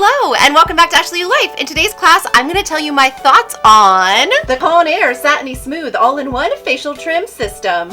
Hello, and welcome back to Actually You Life. In today's class, I'm going to tell you my thoughts on the Conair Satiny Smooth All-in-One Facial Trim System.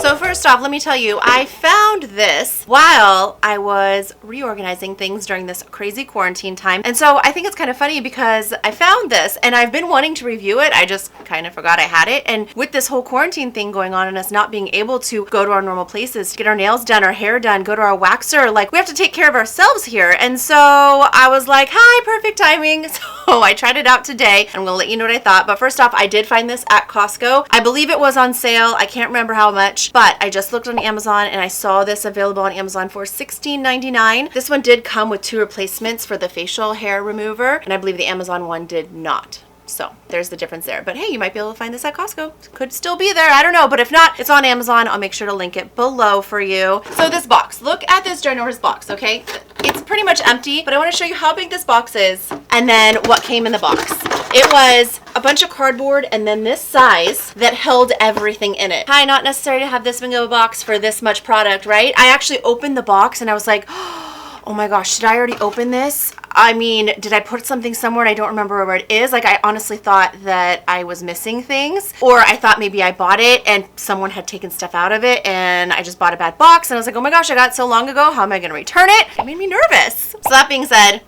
So first off, let me tell you, I found this while I was reorganizing things during this crazy quarantine time. And so I think it's kind of funny because I found this and I've been wanting to review it. I just kind of forgot I had it. And with this whole quarantine thing going on and us not being able to go to our normal places, get our nails done, our hair done, go to our waxer, like we have to take care of ourselves here. And so I was like, hi, perfect timing. So I tried it out today. I'm going to let you know what I thought. But first off, I did find this at Costco. I believe it was on sale. I can't remember how much. But I just looked on Amazon and I saw this available on Amazon for $16.99. This one did come with 2 replacements for the facial hair remover, and I believe the Amazon one did not. So there's the difference there. But hey, you might be able to find this at Costco. Could still be there. I don't know. But if not, it's on Amazon. I'll make sure to link it below for you. So this box, look at this ginormous box, okay? It's pretty much empty, but I want to show you how big this box is and then what came in the box. It was a bunch of cardboard and then this size that held everything in it. Hi, not necessary to have this big of a box for this much product, right? I actually opened the box and I was like, oh my gosh, did I already open this? I mean, did I put something somewhere and I don't remember where it is? Like, I honestly thought that I was missing things, or I thought maybe I bought it and someone had taken stuff out of it and I just bought a bad box and I was like, oh my gosh, I got it so long ago. How am I going to return it? It made me nervous. So that being said,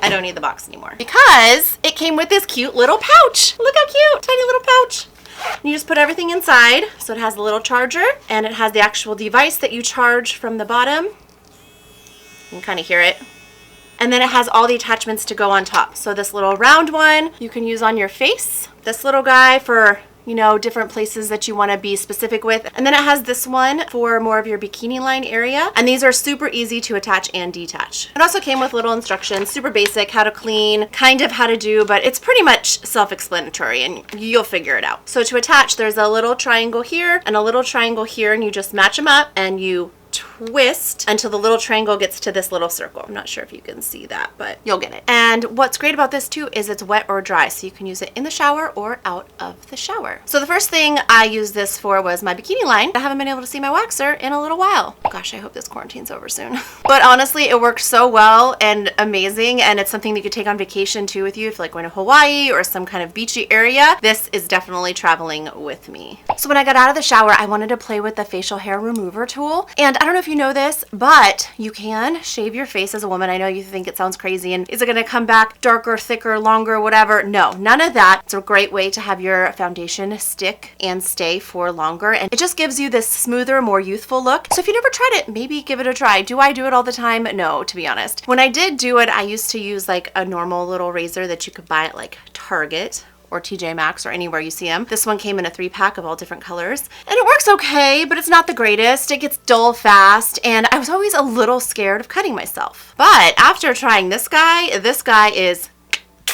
I don't need the box anymore because it came with this cute little pouch. Look how cute, tiny little pouch. You just put everything inside. So it has a little charger and it has the actual device that you charge from the bottom. You can kind of hear it. And then it has all the attachments to go on top. So this little round one you can use on your face. This little guy for, you know, different places that you want to be specific with. And then it has this one for more of your bikini line area. And these are super easy to attach and detach. It also came with little instructions, super basic, how to clean, kind of how to do, but it's pretty much self-explanatory and you'll figure it out. So to attach, there's a little triangle here and a little triangle here, and you just match them up and you twist until the little triangle gets to this little circle. I'm not sure if you can see that, but you'll get it. And what's great about this too is it's wet or dry, so you can use it in the shower or out of the shower. So the first thing I used this for was my bikini line. I haven't been able to see my waxer in a little while. Gosh, I hope this quarantine's over soon. But honestly, it worked so well and amazing, and it's something that you could take on vacation too with you if you're like going to Hawaii or some kind of beachy area. This is definitely traveling with me. So when I got out of the shower, I wanted to play with the facial hair remover tool, and I don't know if you know this, but you can shave your face as a woman. I know you think it sounds crazy and is it going to come back darker, thicker, longer, whatever? No, none of that. It's a great way to have your foundation stick and stay for longer, and it just gives you this smoother, more youthful look. So if you never tried it, maybe give it a try. Do I do it all the time? No, to be honest. When I did do it, I used to use like a normal little razor that you could buy at like Target or TJ Maxx or anywhere you see them. This one came in a 3-pack of all different colors. And it works okay, but it's not the greatest. It gets dull fast, and I was always a little scared of cutting myself. But after trying this guy is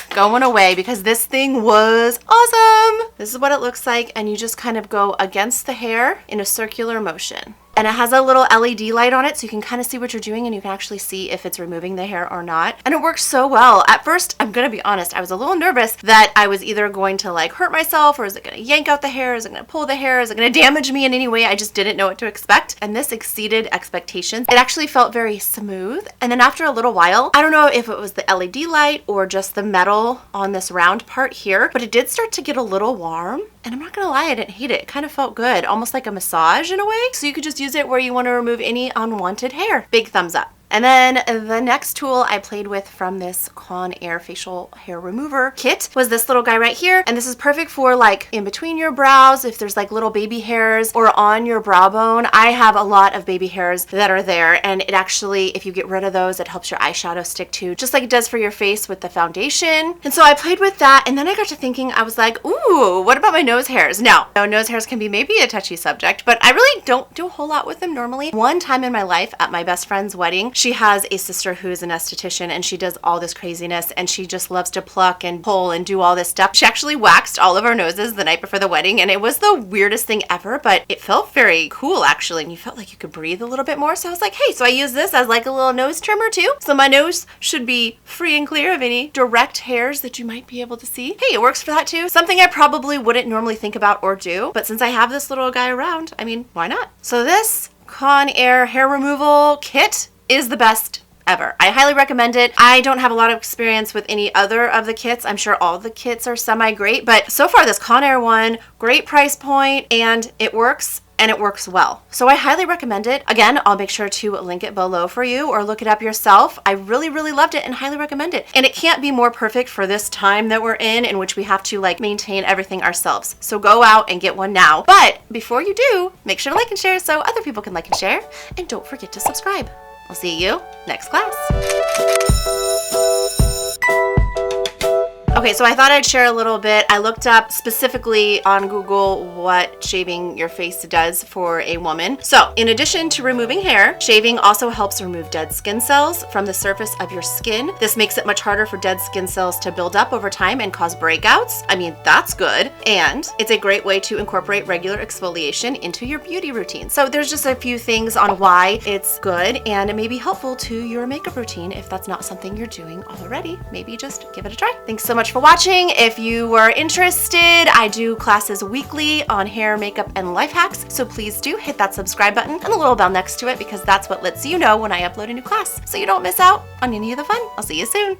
going away because this thing was awesome. This is what it looks like, and you just kind of go against the hair in a circular motion. And it has a little LED light on it so you can kind of see what you're doing and you can actually see if it's removing the hair or not. And it works so well. At first, I'm gonna be honest, I was a little nervous that I was either going to like hurt myself, or is it gonna yank out the hair? Is it gonna pull the hair? Is it gonna damage me in any way? I just didn't know what to expect. And this exceeded expectations. It actually felt very smooth. And then after a little while, I don't know if it was the LED light or just the metal on this round part here, but it did start to get a little warm. And I'm not gonna lie, I didn't hate it. It kind of felt good, almost like a massage in a way. So you could just use it where you want to remove any unwanted hair. Big thumbs up. And then the next tool I played with from this Conair facial hair remover kit was this little guy right here. And this is perfect for like in between your brows, if there's like little baby hairs, or on your brow bone. I have a lot of baby hairs that are there, and it actually, if you get rid of those, it helps your eyeshadow stick too, just like it does for your face with the foundation. And so I played with that, and then I got to thinking, I was like, ooh, what about my nose hairs? Now, nose hairs can be maybe a touchy subject, but I really don't do a whole lot with them normally. One time in my life at my best friend's wedding, She has a sister who is an esthetician, and she does all this craziness, and she just loves to pluck and pull and do all this stuff. She actually waxed all of our noses the night before the wedding, and it was the weirdest thing ever, but it felt very cool actually, and you felt like you could breathe a little bit more. So I was like, hey, so I use this as like a little nose trimmer too. So my nose should be free and clear of any direct hairs that you might be able to see. Hey, it works for that too. Something I probably wouldn't normally think about or do, but since I have this little guy around, I mean, why not? So this Conair hair removal kit is the best ever. I highly recommend it. I don't have a lot of experience with any other of the kits. I'm sure all the kits are semi-great, but so far this Conair one, great price point, and it works. And it works well. So I highly recommend it. Again, I'll make sure to link it below for you or look it up yourself. I really, really loved it and highly recommend it. And it can't be more perfect for this time that we're in which we have to like maintain everything ourselves. So go out and get one now. But before you do, make sure to like and share so other people can like and share. And don't forget to subscribe. I'll see you next class. Okay, so I thought I'd share a little bit. I looked up specifically on Google what shaving your face does for a woman. So in addition to removing hair, shaving also helps remove dead skin cells from the surface of your skin. This makes it much harder for dead skin cells to build up over time and cause breakouts. I mean, that's good. And it's a great way to incorporate regular exfoliation into your beauty routine. So there's just a few things on why it's good, and it may be helpful to your makeup routine if that's not something you're doing already. Maybe just give it a try. Thanks so much for watching. If you were interested, I do classes weekly on hair, makeup, and life hacks. So please do hit that subscribe button and the little bell next to it, because that's what lets you know when I upload a new class, so you don't miss out on any of the fun. I'll see you soon.